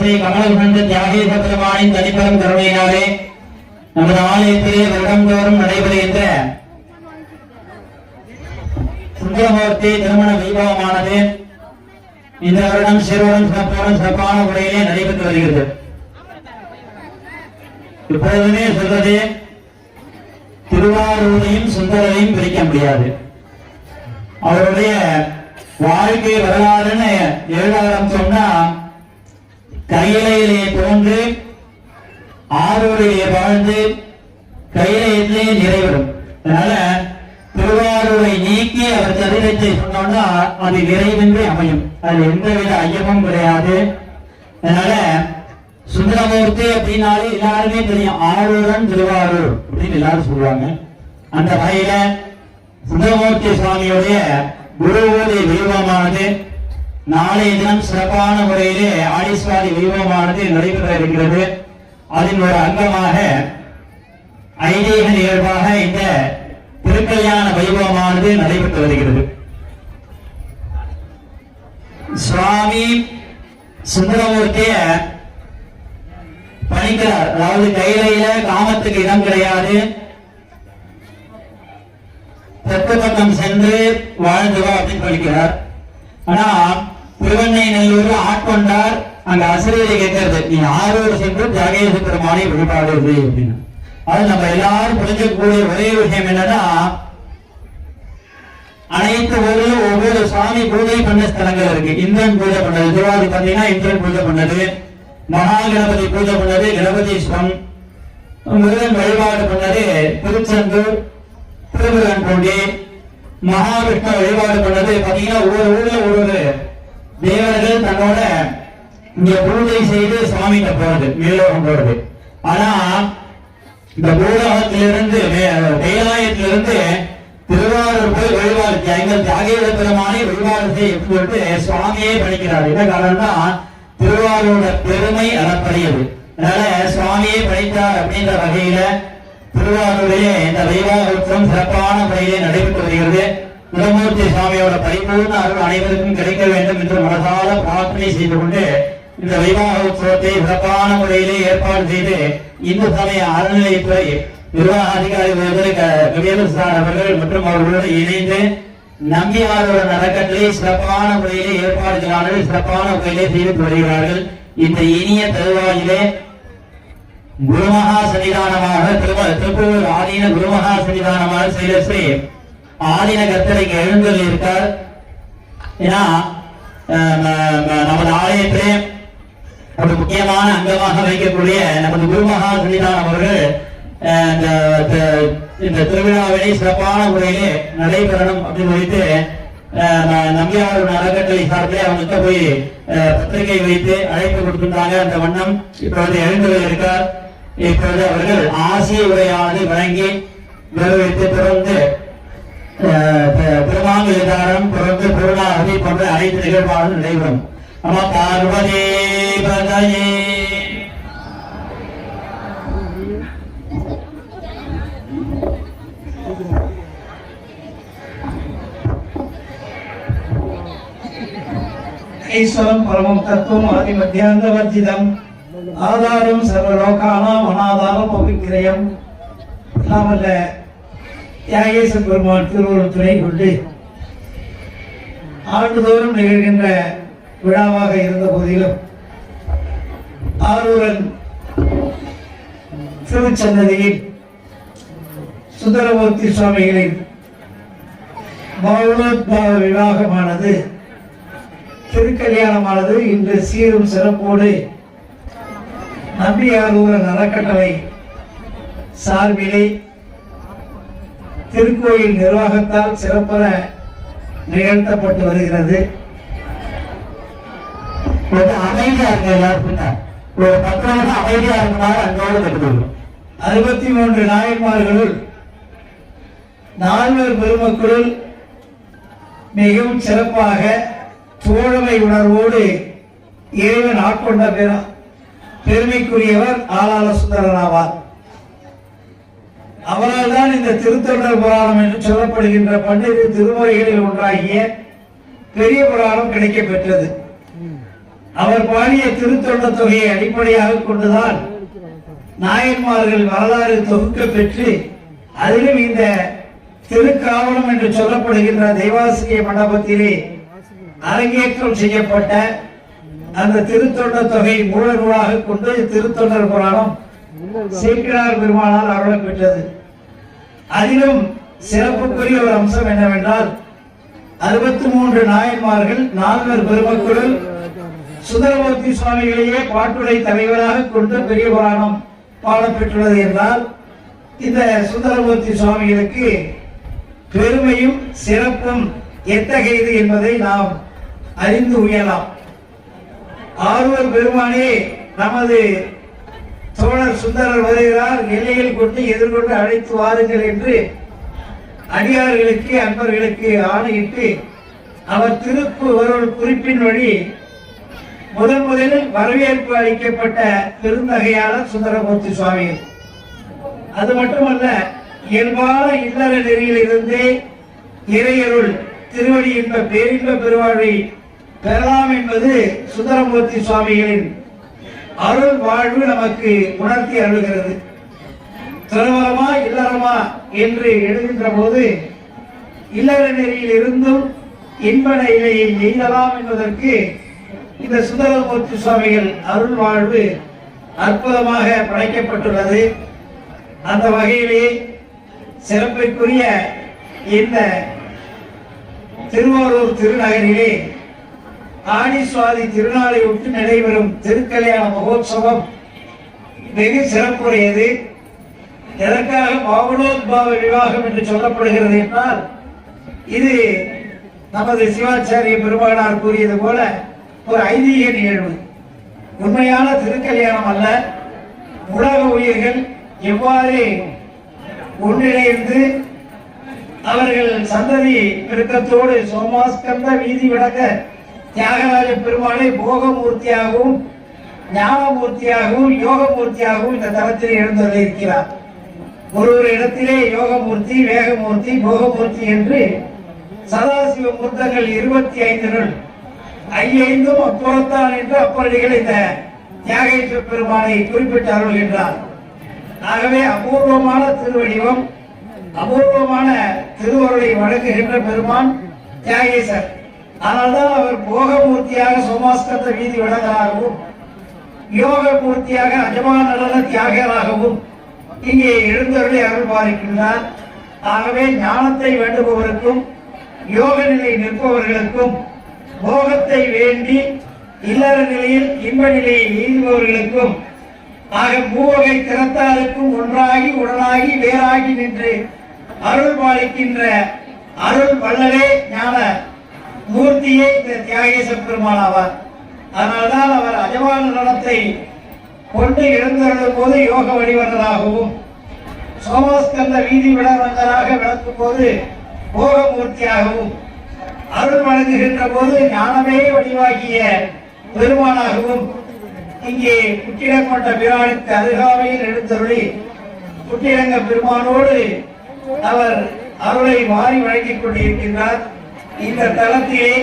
ஸ்ரீ கமலகுண்ட தியாகேச பெருமானின் தனிப்பெரும் கருணையினாலே நமது ஆலயத்திலே வருடந்தோறும் நடைபெறுகின்ற சுந்தரமூர்த்தி திருமண வைபவமானது இந்த வருடம் சிறுவரும் சிறப்புடன் சிறப்பான முறையிலே நடைபெற்று வருகிறது. இப்பொழுதுமே சொல்றது, திருவாரூரையும் சுந்தரையும் பிரிக்க முடியாது. அவருடைய வாழ்க்கை வரலாறுன்னு எழுதாரம் சொன்னா, கையிலே தோன்று ஆரூரிலே வாழ்ந்து கையிலே நிறைவரும். அதனால திருவாரூரை நீக்கி அவர் சரித்திரத்தை சொன்னோம்னா அது நிறைவின்றி அமையும். அது எந்தவித ஐயமும் கிடையாது. அதனால சுந்தரமூர்த்தி அப்படின்னாலே எல்லாருமே தெரியும், ஆரூரன் திருவாரூர் அப்படின்னு எல்லாரும் சொல்லுவாங்க. அந்த வகையில சுந்தரமூர்த்தி சுவாமியுடைய குருவோதி வைபவமானது நாளைய தினம் சிறப்பான முறையிலே ஆடிஸ்வாதி வைபவமானது நடைபெற இருக்கிறது. அதன் ஒரு அங்கமாக ஐதீக நிகழ்வாக இந்த திருக்கல்யாண வைபவமானது நடைபெற்று வருகிறது. சுவாமி சுந்தரமூர்த்திய பணிக்கிறார். அதாவது கையில காமத்துக்கு இடம் கிடையாது, தெற்கு பக்கம் சென்று வாழ்ந்துவா அப்படின்னு பணிக்கிறார். ஆனா திருவண்ணை நல்லூர் ஆட்கொண்டார். அங்க அசரீரை கேட்கறது, நீ ஆரூர் சென்று தியாகேச பெருமானை வழிபாடு அப்படின்னு. அது நம்ம எல்லாரும் புரிஞ்சக்கூடிய ஒரே விஷயம் என்னன்னா, அனைத்து ஊரிலும் ஒவ்வொரு சுவாமி பூஜை பண்ண ஸ்தலங்கள் இருக்கு. இந்திரன் பூஜை பண்ணது திருவாரூர் பார்த்தீங்கன்னா இந்திரன் பூஜை பண்ணது, மகா கணபதி பூஜை பண்ணது கணபதீஸ்வரம், முருகன் வழிபாடு பண்ணது திருச்செந்தூர் திருமுருகன் பூண்டி, மகாவிஷ்ணு வழிபாடு பண்ணது பாத்தீங்கன்னா ஒவ்வொரு ஊர்ல ஒவ்வொரு தேவர்கள் தன்னோட இங்க பூஜை செய்து சுவாமிகிட்ட போறது, மேலோகம் போறது. ஆனா இந்த பூலோகத்திலிருந்து கைலாயத்திலிருந்து திருவாரூர் போய் வழிபாடு எங்கள் தியாகேச பெருமானை வழிபாடு செய்ய சொல்லிட்டு சுவாமியே பணிக்கிறார். என்ன காரணம்னா திருவாரூரோட பெருமை அளப்பரியது. அதனால சுவாமியே பணித்தார் அப்படின்ற வகையில திருவாரூரிலே இந்த வைவாக உற்சவம் சிறப்பான முறையிலே நடைபெற்று வருகிறது. சுந்தரமூர்த்தி சுவாமியோட பரிபூர்ண அருள் அனைவருக்கும் கிடைக்க வேண்டும் என்று மனசால பிரார்த்தனை செய்து கொண்டு இந்த வைவாக உற்சவத்தை சிறப்பான முறையிலே ஏற்பாடு செய்து இந்து சமய அறநிலையத்துறை நிர்வாக அதிகாரி கவியரசார் அவர்கள் மற்றும் அவர்களோடு இணைந்து நம்பியாரோட அறக்கட்டளை சிறப்பான முறையிலே ஏற்பாடுகளானது சிறப்பான முறையிலே செய்து வருகிறார்கள். இந்த இனிய தருவாயிலே குருமகா சன்னிதானமாக திருப்பூர் ஆதீன குருமகா சன்னிதானமாக ஸ்ரீ ஆதீன கர்த்தரைக்கு எழுந்தல் இருக்கார். ஏன்னா நமது ஆலயத்திலே ஒரு முக்கியமான அங்கமாக வைக்கக்கூடிய நமது குருமகா சன்னிதானம் அவர்கள் இந்த திருவிழாவினை சிறப்பான முறையிலே நடைபெறணும் அப்படின்னு வைத்து நம்பியாரோட அறக்கட்டளை சார்பிலே அவங்ககிட்ட போய் பத்திரிகை வைத்து அழைப்பு கொடுத்திருந்தாங்க. அந்த வண்ணம் இப்பொழுது எழுந்தல் இருக்கார். இப்பொழுது அவர்கள் ஆசிய உரையானது வழங்கி நிறைவேற்றி தொடர்ந்து திருமாங்கலிதாரம் தொடர்ந்து பொருளாதார போன்ற அனைத்து நிகழ்வானது நடைபெறும். நம பார்வதே பதயே. ஈஸ்வரம் பரமம் தத்துவம் ஆதி மத்தியாந்த வர்ஜிதம் ஆதாரம் சர்வலோகானாம் அனாதாரம் அபிக்கிரயம். நாமல்ல தியாகேச பெருமான் திருவள்ளுவர் துணை கொண்டு ஆண்டுதோறும் நிகழ்கின்ற விழாவாக இருந்த போதிலும் ஆரூரன் திருச்சன்னதியில் சுந்தரமூர்த்தி சுவாமிகளின் மௌனோத்பாவ விவாகமானது திருக்கல்யாணமானது இன்று சீரும் சிறப்போடு நம்பியாரூரன் அறக்கட்டளை சார்பிலே திருக்கோயில் நிர்வாகத்தால் சிறப்பெற நிகழ்த்தப்பட்டு வருகிறது. அமைதியா இருக்க ஒரு 10 நிமிஷம் அமைதியா இருந்தால் அங்கோடு கட்டுக்கொள்ளும். 63 நாயன்மார்களுள் 4 பெருமக்களுள் மிகவும் சிறப்பாக தோழமை உணர்வோடு இறைவன் ஆட்கொண்ட பெருமைக்குரியவர் ஆளாள சுந்தரன் ஆவார். அவரால் தான் இந்த திருத்தொண்டர் புராணம் என்று சொல்லப்படுகின்ற 12 திருமுறைகளில் ஒன்றாகிய பெரிய புராணம் கிடைக்க பெற்றது. அவர் பாடிய திருத்தொண்ட தொகையை அடிப்படையாக கொண்டுதான் நாயன்மார்கள் வரலாறு தொகுக்க பெற்று அதிலும் இந்த திருக்காவணம் என்று சொல்லப்படுகின்ற தெய்வாசிரிய மண்டபத்திலே அரங்கேற்றம் செய்யப்பட்ட அந்த திருத்தொண்ட தொகை மூல நூலாக கொண்டு திருத்தொண்டர் புராணம் சேக்கிழார் பெருமானால் அருள பெற்றது. அதிலும் சிறப்புக்குரிய ஒரு அம்சம் என்னவென்றால் 63 நாயன்மார்கள் 4 பெருமக்களுள் சுந்தரமூர்த்தி சுவாமிகளையே பாட்டுடை தலைவராக கொண்டு பெரிய புராணம் பாடப்பெற்றுள்ளது என்றால் இந்த சுந்தரமூர்த்தி சுவாமிகளுக்கு பெருமையும் சிறப்பும் எத்தகையது என்பதை நாம் அறிந்து உயரலாம். ஆழ்வார் பெருமானே நமது தோழர் சுந்தரர் வருகிறார், எல்லையில் கொண்டு எதிர்கொண்டு அழைத்து வாருங்கள் என்று அடியார்களுக்கு அன்பர்களுக்கு ஆணையிட்டு அவர் திருப்புவருள் குறிப்பின் வழி முதலில் வரவேற்பு அளிக்கப்பட்ட பெருந்தகையாளர் சுந்தரமூர்த்தி சுவாமிகள். அது மட்டுமல்ல, இயல்பான இல்லற நெறியில் இருந்தே இறையருள் திருவடி என்ப பேரின்ப பெருவாழ்வை பெறலாம் என்பது சுந்தரமூர்த்தி சுவாமிகளின் அருள் வாழ்வு நமக்கு உணர்த்தி அருள்கிறது. துறவரமா இல்லறமா என்று எழுகின்ற போது இல்லற நெறியில் இருந்தும் இன்ப நிலையை எய்தலாம் என்பதற்கு இந்த சுந்தரமூர்த்தி சுவாமிகள் அருள் வாழ்வு அற்புதமாக படைக்கப்பட்டுள்ளது. அந்த வகையிலே சிறப்பிற்குரிய இந்த திருவாரூர் திருநகரிலே ஆடி சுவாதி திருநாளை ஒட்டி நடைபெறும் திருக்கல்யாண மகோத்சவம் வெகு சிறப்புடையது. எதற்காக பாவனோத்பாவ விவாகம் என்று சொல்லப்படுகிறது என்றால், இது நமது சிவாச்சாரிய பெருமானார் கூறியது போல ஒரு ஐதீக நிகழ்வு, உண்மையான திருக்கல்யாணம் அல்ல. உலக உயிர்கள் எவ்வாறு ஒன்றிணைந்து அவர்கள் சந்ததி பெருக்கத்தோடு சோமாஸ்கந்த வீதி விளக்க தியாகராஜ பெருமானை போகமூர்த்தியாகவும் ஞானமூர்த்தியாகவும் யோகமூர்த்தியாகவும் இந்த தளத்தில் எழுந்துள்ள இருக்கிறார். ஒரு இடத்திலே யோகமூர்த்தி, வேகமூர்த்தி, போகமூர்த்தி என்று சதாசிவ மூர்த்தங்கள் 25 ஐந்தும் அப்புறத்தான் என்று அப்படிகள் இந்த தியாகேஸ்வர பெருமானை குறிப்பிட்டு அருள்கின்றார். ஆகவே அபூர்வமான திருவடிவம், அபூர்வமான திருவருளை வழங்குகின்ற பெருமான் தியாகேசர். ஆனால்தான் அவர் போகமூர்த்தியாக சோமாஸ்கந்த வீதி விளங்கலாகவும் யோக மூர்த்தியாக அஜமான நடன தியாகராகவும் இங்கே எழுந்தருளை அருள் பாலிக்கின்றார். ஆகவே ஞானத்தை வேண்டுபவருக்கும் யோக நிலை நிற்பவர்களுக்கும் போகத்தை வேண்டி இல்லற நிலையில் இன்ப நிலையை எய்துபவர்களுக்கும் ஆக மூவகை திறத்தாருக்கும் ஒன்றாகி உடனாகி வேறாகி நின்று அருள் பாலிக்கின்ற அருள் வள்ளலே ஞான மூர்த்தியே இந்த தியாகேச பெருமான் ஆவார். அதனால்தான் அவர் அஜமான நடனத்தை கொண்டு எழுந்தருளும் போது யோக வடிவர்களாகவும் சோமாஸ்கந்த வீதி விளவங்கராக விளக்கும் போது போகமூர்த்தியாகவும் அருள் வழங்குகின்ற போது ஞானமே வடிவாகிய பெருமானாகவும் இங்கே புற்றிடங்கொண்ட பிரானுக்கு அருகாமையில் எழுந்தருளி புற்றிடங்க பெருமானோடு அவர் அருளை வாரி வழங்கிக் கொண்டிருக்கின்றார். இந்த தளத்திலே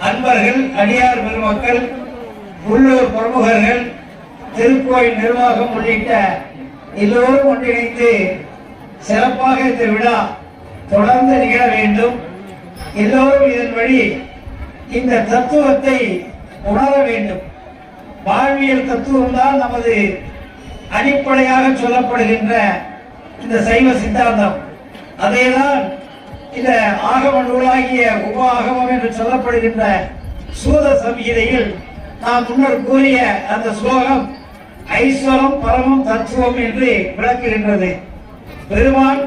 அன்பர்கள், அடியார் பெருமக்கள், உள்ளூர் பிரமுகர்கள், திருக்கோயில் நிர்வாகம் உள்ளிட்ட எல்லோரும் ஒன்றிணைந்து சிறப்பாக இந்த விழா தொடர்ந்து நிகழ வேண்டும். எல்லோரும் இதன் வழி இந்த தத்துவத்தை உணர வேண்டும். வாழ்வியல் தத்துவம் தான் நமது அடிப்படையாக சொல்லப்படுகின்ற இந்த சைவ சித்தாந்தம். அதேதான் இந்த ஆகம நூலாகிய உப ஆகமம் என்று சொல்லப்படுகின்ற சூத சம்ஹிதையில் நாம் முன்னர் கூறிய அந்த ஸ்லோகம் ஐஸ்வரம் பரமம் தத்துவம் என்று விளக்குகின்றது. பெருமான்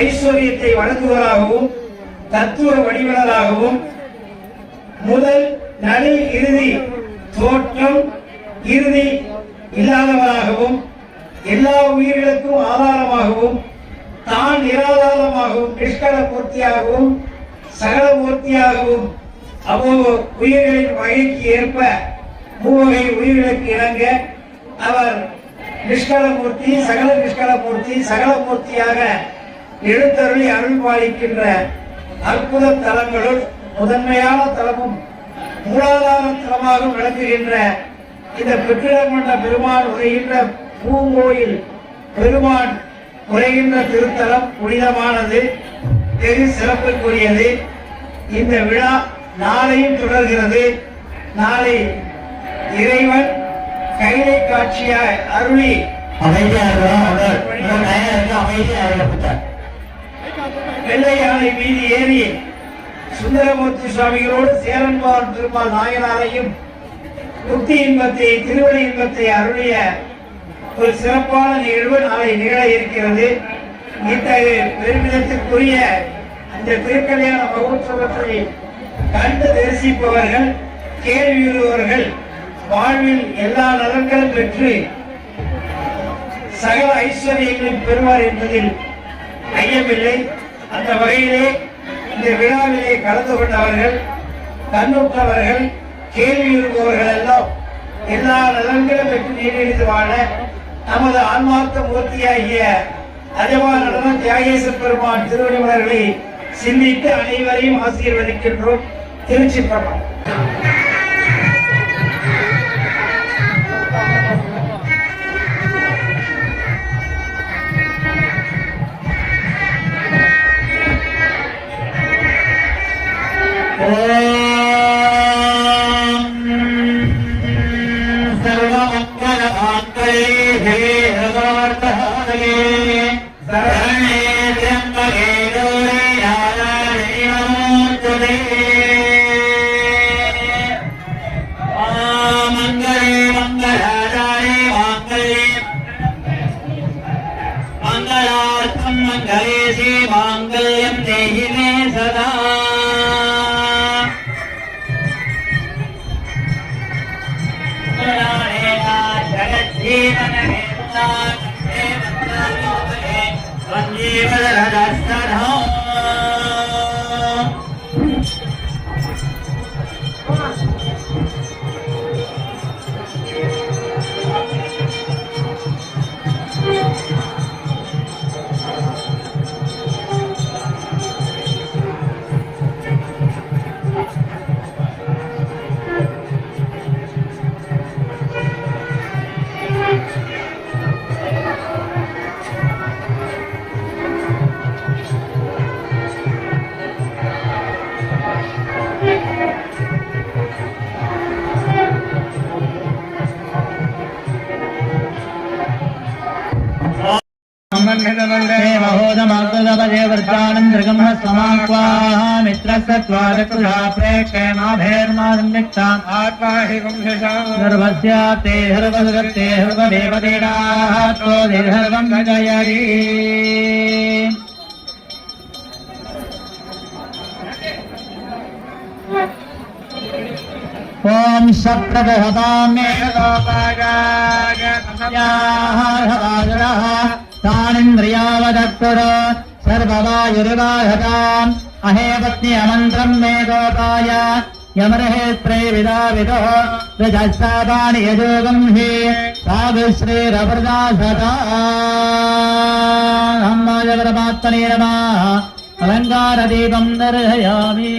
ஐஸ்வர்யத்தை வழங்குவராகவும் தத்துவ வடிவலராகவும் முதல் நடு இறுதி தோற்றம் இறுதி இல்லாதவராகவும் எல்லா உயிர்களுக்கும் ஆதாரமாகவும் தான் நிராதாரமாகவும் நிஷ்கல மூர்த்தியாகவும் சகல மூர்த்தியாகவும் உயிர்களின் வகைக்கு ஏற்ப மூவகை உயிர்களுக்கு இணங்க அவர் நிஷ்கலமூர்த்தி, சகல நிஷ்கலமூர்த்தி, சகலமூர்த்தியாக எழுந்தருளி அருள் பாலிக்கின்ற அற்புத தலங்களுள் முதன்மையான தலமும் மூலாதாரத்தலமாக விளங்குகின்ற இந்த பெற்றிடமன்ற பெருமான் உரைகின்ற பூங்கோயில் பெருமான் உரைகின்ற திருத்தலம் புனிதமானது, வெகு சிறப்புக்குரியது. இந்த விழா நாளையும் தொடர்கிறது. நாளை இறைவன் கைலை காட்சியாய் அருளி வெள்ளை யானை மீது ஏறி சுந்தரமூர்த்தி சுவாமிகளோடு சேரன்பான் திருமால் நாயனாரையும் முக்தி இன்பத்தை திருவடி இன்பத்தை அருளிய ஒரு சிறப்பான நிகழ்வு நாளை நிகழ இருக்கிறது. இத்தகைய பெருமிதத்திற்குரிய இந்த திருக்கல்யாண மகோத்சவத்தை கண்டு தரிசிப்பவர்கள், கேள்வியுறுவர்கள் வாழ்வில் எல்லா நலன்களும் பெற்று சகல ஐஸ்வர்யங்களும் பெறுவார் என்பதில் ஐயமில்லை. அந்த வகையிலே இந்த விழாவிலே கலந்து கொண்டவர்கள், கண்ணுற்றவர்கள், கேள்வியுறுபவர்கள் எல்லாம் எல்லா நலன்களும் பெற்று நீடித்து வாழ நமது ஆன்மார்த்த மூர்த்தியாகிய அஜமான தியாகேச பெருமான் திருவடிமலர்களை சிந்தித்து அனைவரையும் ஆசீர்வதிக்கின்றோம். திருச்சிற்றம்பலம். मांगल्यम देहि मे सदा जगज्जीवन महोदमाकृतपदेवर्तानं दृगमः समाक्वाः मित्रसत्त्वादकृशा प्रेक्षयमाभेर्मादन्यक्ताम् आत्माहि वंशशाम् सर्वस्याप्ते हर्वसगत्ते हर्वदेवदेनाः त्रोदिर्हर्वं गजयति ओम सप्रभवताम्येकलोकायाः तानिन्द्रियावदत्तर सर्ववायुर्वाहताम् अहे पत्नी अमन्त्रम् मे गोपाय यमर्हे त्रैविदाविदो रजस्तापाणि यजोगम् हि साधुश्रीरवृदासता हम्माय परमात्मने नमः अलङ्कारदीपम् दर्शयामि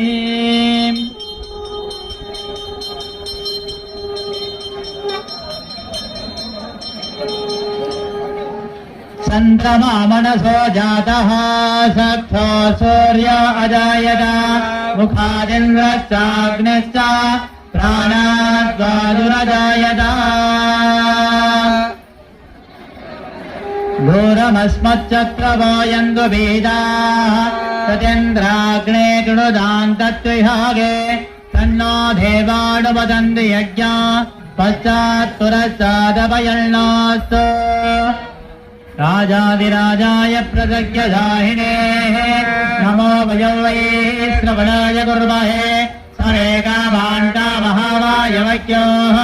चन्द्रमा मनसो जातः सख्यो सूर्य अजायत मुखादिन्द्रश्चाग्निश्च प्राणाद्वायुरजायत घोरमस्मच्चक्रवोऽयन्तु बीजाः ततेन्द्राग्ने कृणुदान्तत्विहागे तन्नो देवानुवदन्ति यज्ञा पश्चात्पुरश्चादपयल्नास्तु राजाधिराजाय प्रदज्ञदाहिने नमो वयो वै श्रवणाय कुर्महे सरेकाभाण्टा महावायवक्योः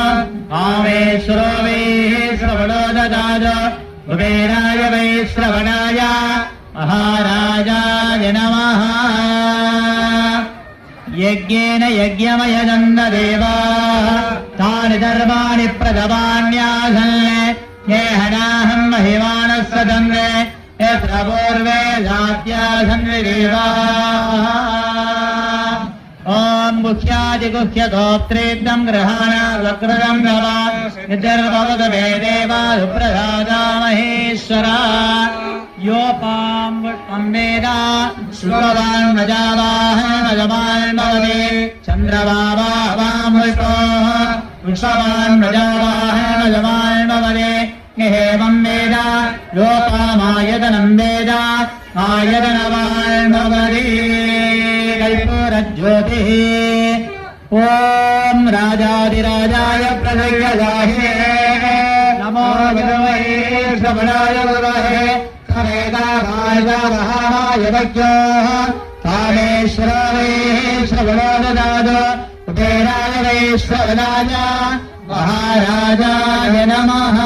आवेश्वरो वै श्रवणो ददाद कुबेराय वै श्रवणाय महाराजाय नमः यज्ञेन यज्ञमयदन्ददेवाः तानि धर्माणि प्रदवान्यासन् ये हनाहं महिमानः सदन्वे यत्र पूर्वे जात्यासन् विदेवाः ॐ गुह्यादिगुह्यगोत्रेद्यं गृहाण वक्रदं निर्देवादुप्रसादामहेश्वरा योपां पुष्पं वेद शुभवान् प्रजावाहनजवान् भवते चन्द्रवावां पुष्पवान् प्रजावाहनजवान् भवते एवं वेद लोकामायतनं वेद आयतनवान् भवति कर्पूरज्योतिः ॐ राजाधिराजाय प्रसय्यदाहे नमो विद्महे श्रवणाय गुरवे समेताय वैद्योः कामेश्वराय श्रवणो ददातु कुबेराय वैश्वराय महाराजाय नमः।